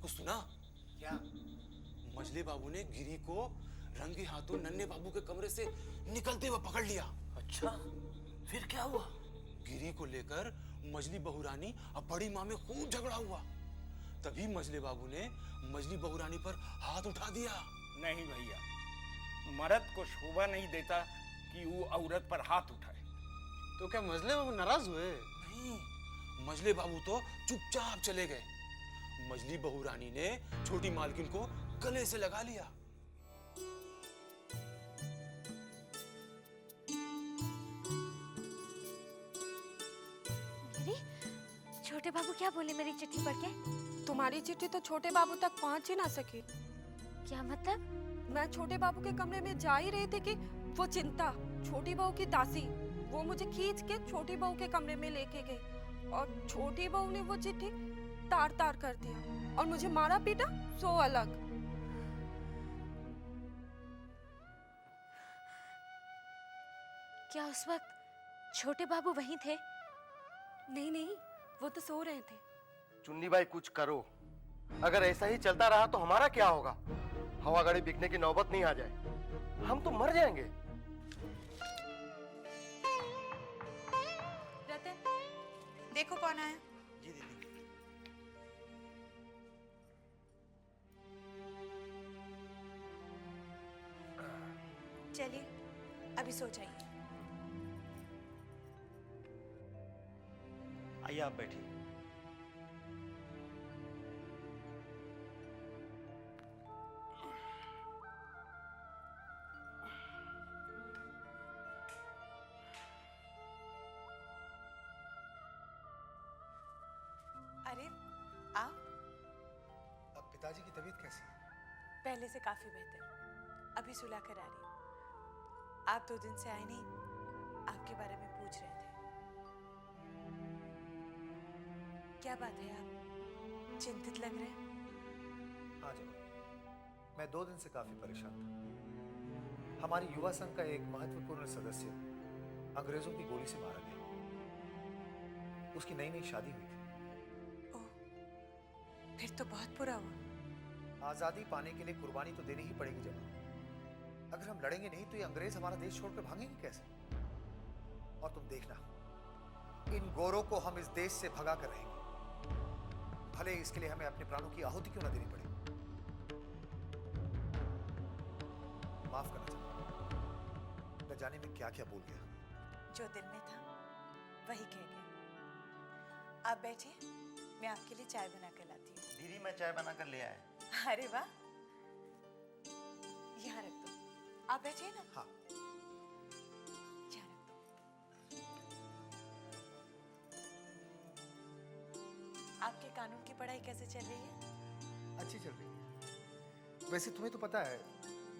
कुछ सुना? क्या? मजले बाबू ने गिरी को रंगे हाथों नन्हे बाबू के कमरे से निकलते हुए पकड़ लिया। अच्छा, फिर क्या हुआ? गिरी को लेकर मजली बहुरानी और बड़ी माँ में खूब झगड़ा हुआ। तभी मजले बाबू ने मजली बहुरानी पर हाथ उठा दिया। नहीं भैया, मर्द को शोभा नहीं देता कि वो औरत पर हाथ उठाए। तो क्या मजले बाबू नाराज हुए? नहीं, मजले बाबू तो चुपचाप चले गए। मजली बहुरानी ने छोटी मालकिन को गले से लगा लिया। गिरी, छोटे बाबू क्या बोले मेरी चिट्ठी पढ़ के? तुम्हारी चिट्ठी तो छोटे बाबू तक पहुंच ही ना सकी। क्या मतलब? मैं छोटे बाबू के कमरे में जा ही रही थी कि वो चिंता, छोटी बहू की दासी, वो मुझे खींच के छोटी बहू के कमरे में लेके गई और छोटी बहू ने वो चिट्ठी तार तार कर दिया और मुझे मारा पीटा सो अलग। क्या उस वक्त छोटे बाबू वहीं थे? नहीं नहीं, वो तो सो रहे थे। चुन्नी बाई कुछ करो, अगर ऐसा ही चलता रहा तो हमारा क्या होगा? हवा गाड़ी बिकने की नौबत नहीं आ जाए, हम तो मर जाएंगे। रतन, देखो कौन आया। जी दीदी। चलिए अभी सो जाइए। आइए आप बैठिए। अरे आप? अब पिताजी की तबीयत कैसी है? पहले से काफी बेहतर, अभी सुला कर आ रही। आप 2 दिन से आए नहीं, आपके बारे में पूछ रहे थे। क्या बात है, आप चिंतित लग रहे हैं? हाँ जनाब, मैं 2 दिन से काफी परेशान था। हमारी युवा संघ का एक महत्वपूर्ण सदस्य अंग्रेजों की गोली से मारा गया। उसकी नई नई शादी हुई थी। फिर तो बहुत बुरा हुआ। आजादी पाने के लिए कुर्बानी तो देनी ही पड़ेगी जनाब। अगर हम लड़ेंगे नहीं तो ये अंग्रेज हमारा देश छोड़कर भागेंगे कैसे? और तुम देखना, इन गोरों को हम इस देश से भगा कर रहेंगे, भले इसके लिए हमें अपने प्राणों की आहुति क्यों ना देनी पड़े। माफ करना चाहिए, न जाने में क्या क्या बोल गया। जो दिल में था वही कह गया। आप बैठिए, मैं आपके लिए चाय बना कर लाती हूँ। दीदी मैं चाय बना कर ले आया। अरे वाह, यहाँ रख दो। आप बैठिए ना। हाँ। यहाँ रख दो। आपके कानून की पढ़ाई कैसे चल रही है? अच्छी चल रही है। वैसे तुम्हें तो पता है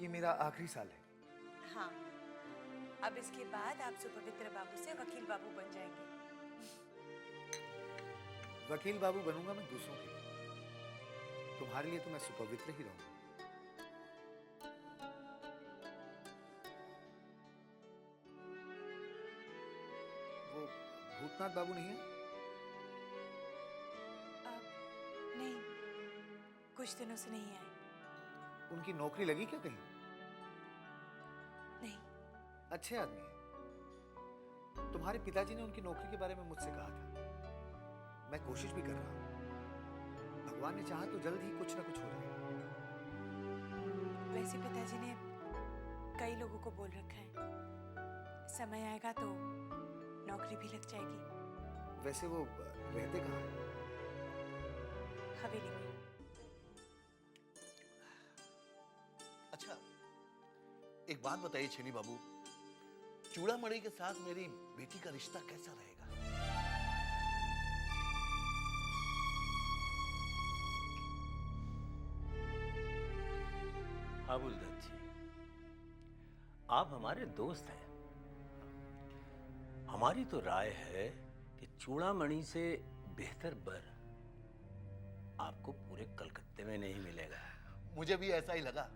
ये मेरा आखिरी साल है। हाँ, अब इसके बाद आप सुपवित्र बाबू से वकील बाबू बन जाएंगे। वकील बाबू बनूंगा मैं दूसरों के लिए, तुम्हारे लिए तो मैं सुपवित्र ही रहूंगा। वो भूतनाथ बाबू नहीं है? नहीं, कुछ दिनों से नहीं आए। उनकी नौकरी लगी क्या कहीं? नहीं। अच्छे आदमी हैं। तुम्हारे पिताजी ने उनकी नौकरी के बारे में मुझसे कहा था। मैं कोशिश भी कर रहा हूं, भगवान ने चाहा तो जल्द ही कुछ ना कुछ हो जाए। वैसे पिताजी ने कई लोगों को बोल रखा है, समय आएगा तो नौकरी भी लग जाएगी। वैसे वो रहते कहाँ हैं? हवेली में। अच्छा, एक बात बताइए छेनी बाबू, चूड़ामणि के साथ मेरी बेटी का रिश्ता कैसा रहेगा? हाँ बुलदत्त जी, आप हमारे दोस्त हैं। हमारी तो राय है कि चूड़ामणि से बेहतर बर आपको पूरे कलकत्ते में नहीं मिलेगा। मुझे भी ऐसा ही लगा,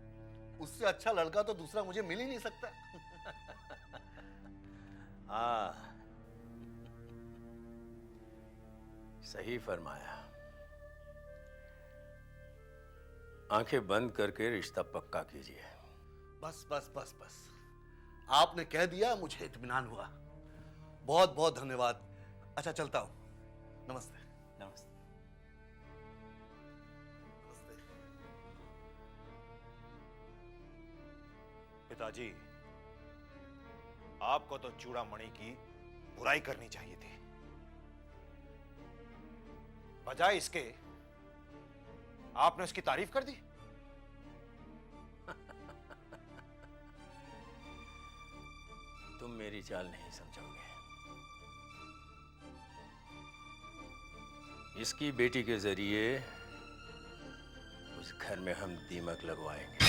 उससे अच्छा लड़का तो दूसरा मुझे मिल ही नहीं सकता। सही फरमाया। आंखें बंद करके रिश्ता पक्का कीजिए। बस बस बस बस, आपने कह दिया, मुझे इत्मीनान हुआ। बहुत बहुत धन्यवाद। अच्छा चलता हूं। नमस्ते। नमस्ते। नमस्ते। पिताजी, आपको तो चूड़ामणि की बुराई करनी चाहिए थी। बजाय इसके आपने उसकी तारीफ कर दी। तुम मेरी चाल नहीं समझोगे। इसकी बेटी के जरिए उस घर में हम दीमक लगवाएंगे।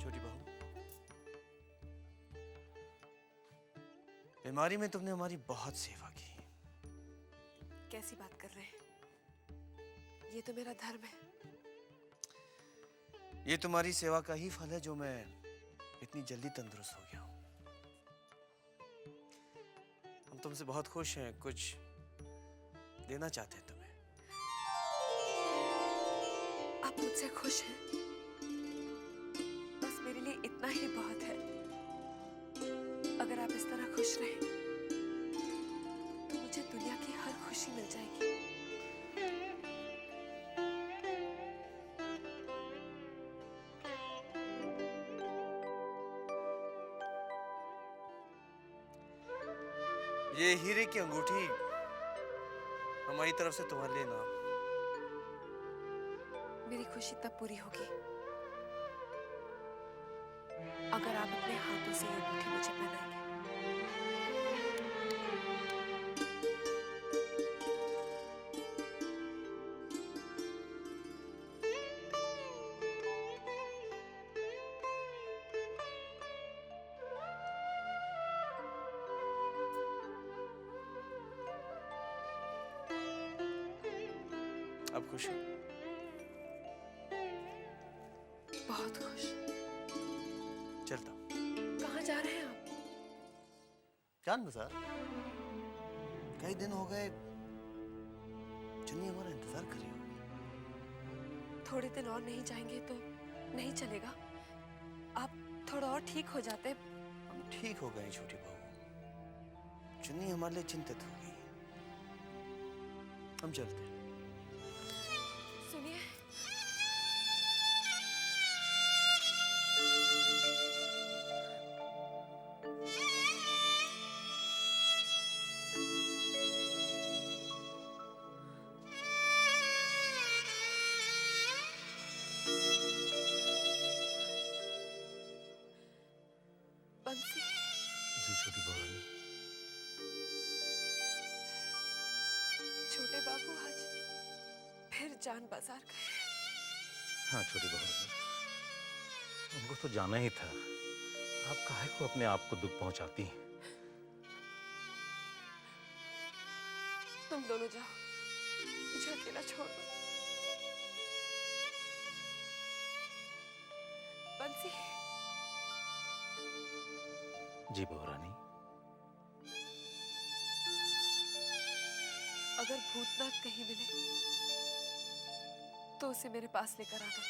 छोटी बहू, बीमारी में तुमने हमारी बहुत सेवा की। कैसी बात कर रहे हैं? ये तो मेरा धर्म है। ये तुम्हारी सेवा का ही फल है जो मैं इतनी जल्दी तंदुरुस्त हो गया हूं। हम तुमसे बहुत खुश हैं, कुछ देना चाहते हैं तुम्हें। आप मुझसे खुश हैं? बस मेरे लिए इतना ही बहुत है। अगर आप इस तरह खुश रहें तो मुझे दुनिया की हर खुशी मिल जाएगी। ये हीरे की अंगूठी हमारी तरफ से तुम्हारे लिए नाम। मेरी खुशी तब पूरी होगी अगर आप अपने हाथों से ये अंगूठी मुझे पहनाएंगे। अब खुश हो? बहुत खुश। चलता हूं। कहाँ जा रहे हैं आप? जान बाजार। कई दिन हो गए, चुन्नी हमारा इंतजार कर रही होगी। थोड़े दिन और नहीं जाएंगे तो नहीं चलेगा। आप थोड़ा और ठीक हो जाते। हम ठीक हो गए छोटी बहू। चुन्नी हमारे लिए चिंतित हो गई। हम चलते हैं। सुनिए, बंसी। जी छोटी बहू। छोटे बाबू आज फिर जान बाजार गए। हाँ छोटी बहू, उनको तो जाना ही था। आप काहे को अपने आप को दुख पहुंचाती हैं? तुम दोनों जाओ, मुझे अकेला छोड़ दो। बंसी। जी बहू रानी। अगर भूतनाथ कहीं मिले तो उसे मेरे पास लेकर आना।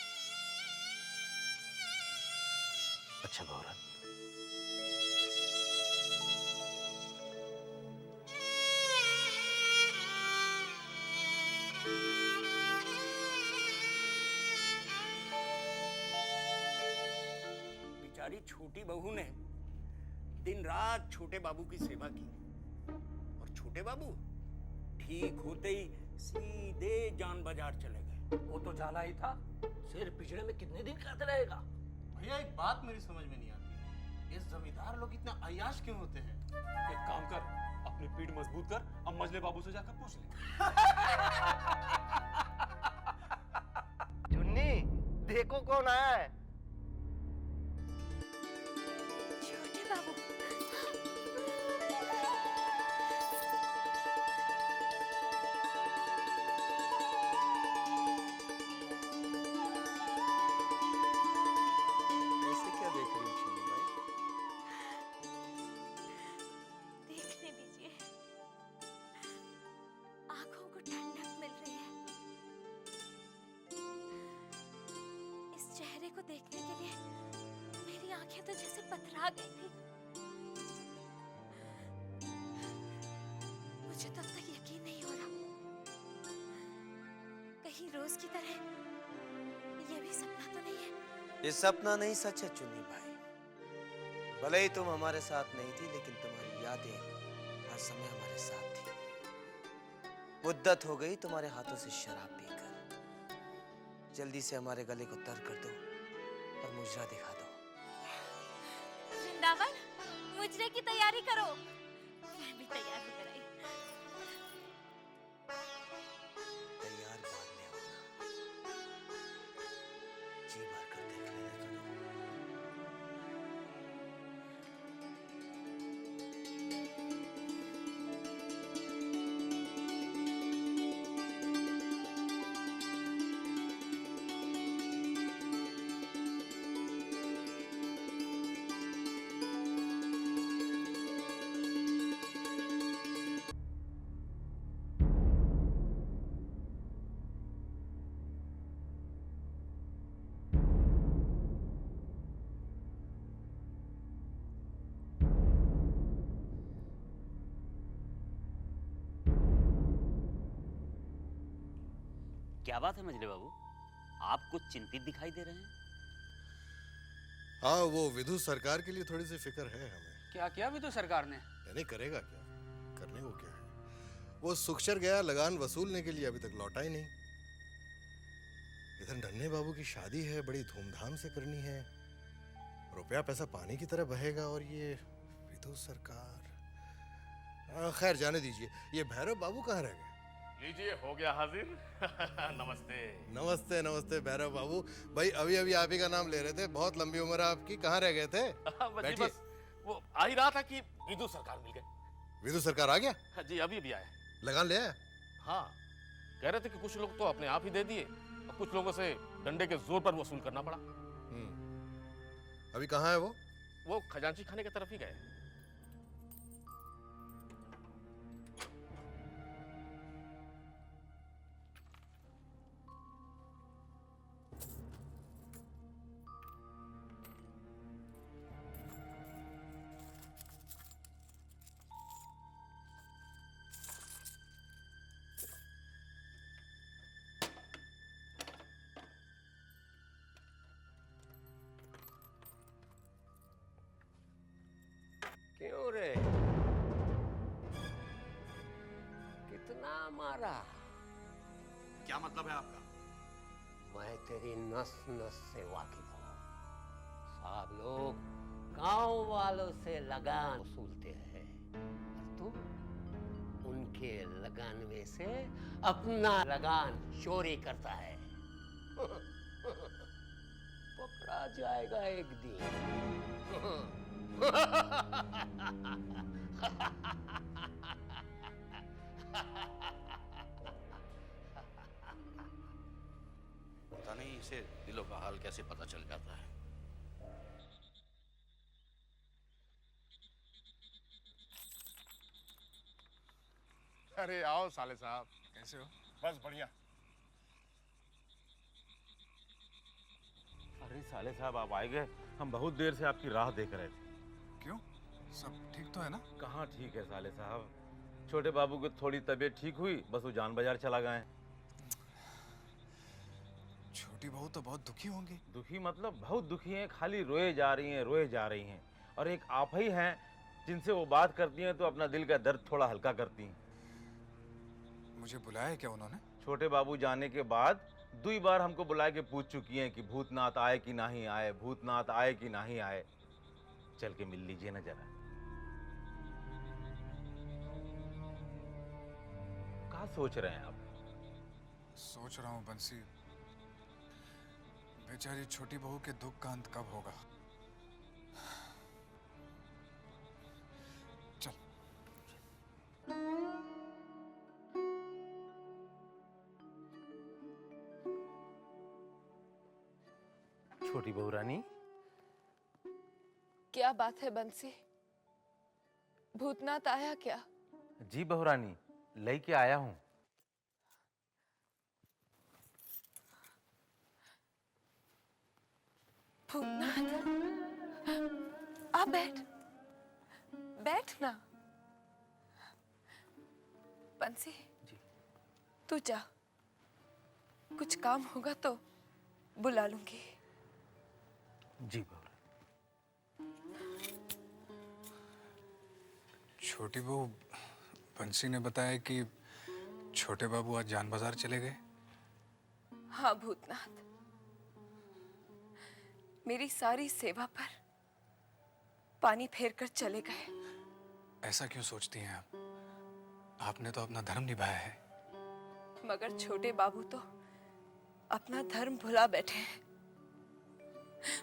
अच्छा बहू रानी। बेचारी छोटी बहू ने दिन रात छोटे बाबू की सेवा की और छोटे बाबू ठीक होते ही सीधे जान बाजार चले गए। वो तो जाना ही था। सिर पिछड़े में कितने दिन खाते रहेगा? भैया एक बात मेरी समझ में नहीं आती, ये जमींदार लोग इतना अय्याश क्यों होते हैं? एक काम कर, अपनी पीठ मजबूत कर, अब मजले बाबू से जाकर पूछ ले। चुन्नी, देखो कौन आया है। छोटे बाबू देखने के लिए मेरी आंखें तो जैसे पथरा गई थी। मुझे तब तक यकीन नहीं हो रहा, कहीं रोज की तरह ये भी सपना तो नहीं है। ये सपना नहीं, सच है चुन्नी भाई। भले ही तुम हमारे साथ नहीं थी, लेकिन तुम्हारी यादें हर समय हमारे साथ थी। मुद्दत हो गई तुम्हारे हाथों से शराब पीकर। जल्दी से हमारे गले को तर कर दो और मुजरा दिखा दो। वृंदावन, मुजरे की तैयारी करो। मैं भी तैयार हो कर आई। तैयार बाद में होगा, जी भर कर देख लेने तो दो। क्या बात है मजले बाबू, आप कुछ चिंतित दिखाई दे रहे हैं? हाँ, वो विधु सरकार के लिए थोड़ी सी फिक्र है हमें। क्या किया विधु सरकार ने? नहीं करेगा क्या, करने को क्या है। वो सुखचर गया लगान वसूलने के लिए, अभी तक लौटा ही नहीं। इधर नन्हे बाबू की शादी है, बड़ी धूमधाम से करनी है। रुपया पैसा पानी की तरह बहेगा, और ये विधु सरकार। खैर जाने दीजिए। ये भैरव बाबू कहाँ रह गए? लीजिए, हो गया हाजिर। नमस्ते। नमस्ते नमस्ते भैरव बाबू। भाई अभी अभी आप ही का नाम ले रहे थे, बहुत लंबी उम्र है आपकी। कहाँ रह गए थे? बैठिए। बस वो आ ही रहा था कि विधु सरकार मिल गए। विधु सरकार आ गया? जी अभी अभी आया। लगान ले आया? हाँ, कह रहे थे कि कुछ लोग तो अपने आप ही दे दिए और कुछ लोगों से डंडे के जोर पर वसूल करना पड़ा। अभी कहाँ है वो? वो खजांची खाने की तरफ ही गए। क्यों रे, कितना मारा? क्या मतलब है आपका? मैं तेरी नस नस से वाकिफ हूँ। सब लोग गांव वालों से लगान वसूलते हैं और तुम उनके लगान में से अपना लगान चोरी करता है। पकड़ा जाएगा एक दिन। पता नहीं इसे दिलों का हाल कैसे पता चल जाता है। अरे आओ साले साहब, कैसे हो? बस बढ़िया। अरे साले साहब, आप आए गए। हम बहुत देर से आपकी राह देख रहे थे। क्यों, सब ठीक तो है ना? कहाँ ठीक है साले साहब, छोटे बाबू की थोड़ी तबीयत ठीक हुई, बस वो जान बाजार चला गए। छोटी बहू तो बहुत दुखी होंगी। दुखी मतलब बहुत दुखी हैं, खाली रोए जा रही हैं, रोए जा रही हैं। और एक आप ही हैं जिनसे वो बात करती हैं तो अपना दिल का दर्द थोड़ा हल्का करती हैं। मुझे बुलाया है क्या उन्होंने? छोटे बाबू जाने के बाद 2 बार हमको बुला के पूछ चुकी हैं कि भूतनाथ आए कि नहीं आए, भूतनाथ आए कि नहीं आए। चल के मिल लीजिए ना जरा। क्या सोच रहे हैं आप? सोच रहा हूँ बंसी, बेचारी छोटी बहू के दुख का अंत कब होगा। चल। छोटी बहू रानी, क्या बात है बंसी? भूतनाथ आया क्या? जी बहू रानी, लेके आया हूँ। भूतनाथ, आ बैठ, बैठ ना। बंसी, तू जा, कुछ काम होगा तो बुला लूंगी। जी बाबू। छोटी बहू, बंसी ने बताया कि छोटे बाबू आज जान बाजार चले गए। हाँ भूतनाथ, मेरी सारी सेवा पर पानी फेर कर चले गए। ऐसा क्यों सोचती हैं आप? आपने तो अपना धर्म निभाया है। मगर छोटे बाबू तो अपना धर्म भुला बैठे हैं।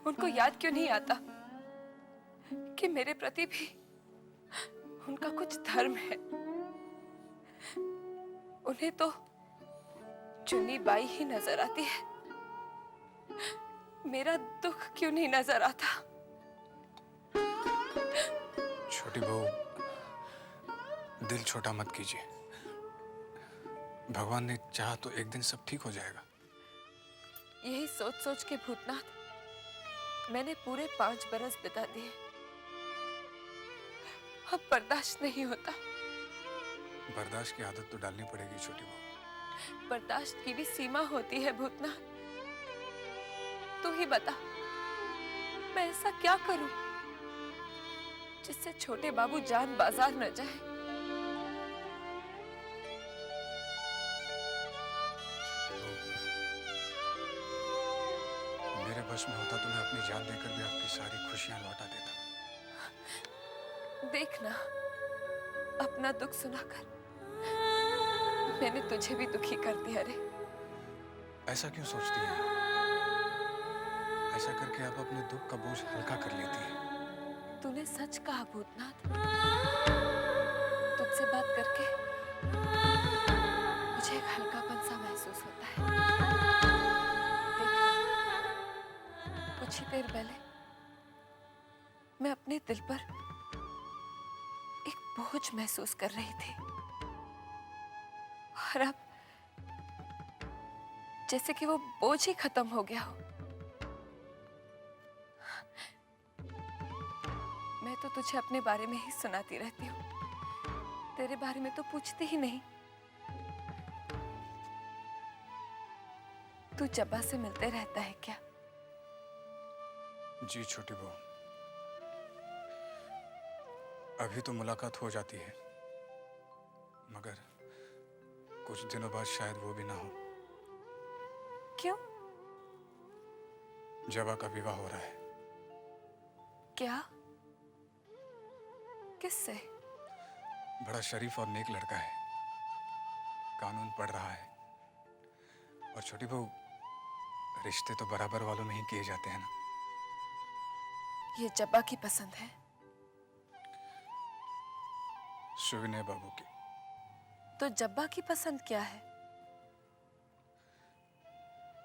उनको याद क्यों नहीं आता कि मेरे प्रति भी उनका कुछ धर्म है। उन्हें तो चुन्नी बाई ही नजर आती है। मेरा दुख क्यों नहीं नजर आता? छोटी बहू, दिल छोटा मत कीजिए। भगवान ने चाहा तो एक दिन सब ठीक हो जाएगा। यही सोच सोच के भूतनाथ मैंने पूरे 5 बरस बिता दिए। अब बर्दाश्त नहीं होता। बर्दाश्त की आदत तो डालनी पड़ेगी छोटी बहू। बर्दाश्त की भी सीमा होती है भूतनाथ। तू ही बता, मैं ऐसा क्या करूं जिससे छोटे बाबू जान बाजार न जाए। मेरे बस में होता तो मैं अपनी जान देकर भी आपकी सारी खुशियां लौटा देता। देखना, अपना दुख सुनाकर मैंने तुझे भी दुखी कर दिया रे। ऐसा क्यों सोचती हैं? ऐसा करके आप अपने दुख का बोझ हल्का कर लेती हैं। तूने सच कहा भूतनाथ। तुझसे बात करके मुझे एक हल्कापन सा महसूस होता है। देखना, कुछ ही देर पहले मैं अपने दिल पर एक बोझ महसूस कर रही थी, और अब जैसे कि वो बोझ ही खत्म हो गया हो। मैं तो तुझे अपने बारे में ही सुनाती रहती हूँ, तेरे बारे में तो पूछती ही नहीं। तू जब्बा से मिलते रहता है क्या? जी छोटी बहू, अभी तो मुलाकात हो जाती है, मगर कुछ दिनों बाद शायद वो भी ना हो। क्यों? जबा का विवाह हो रहा है। क्या? किससे? बड़ा शरीफ और नेक लड़का है, कानून पढ़ रहा है। और छोटी बहू, रिश्ते तो बराबर वालों में ही किए जाते हैं ना। ये जब्बा की पसंद है? सुविनय बाबू की। तो जब्बा की पसंद क्या है?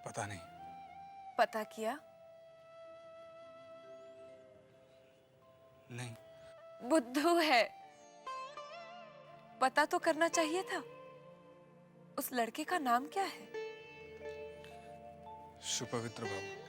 पता नहीं। पता किया? नहीं। बुद्धू है, पता तो करना चाहिए था। उस लड़के का नाम क्या है? सुपवित्र बाबू।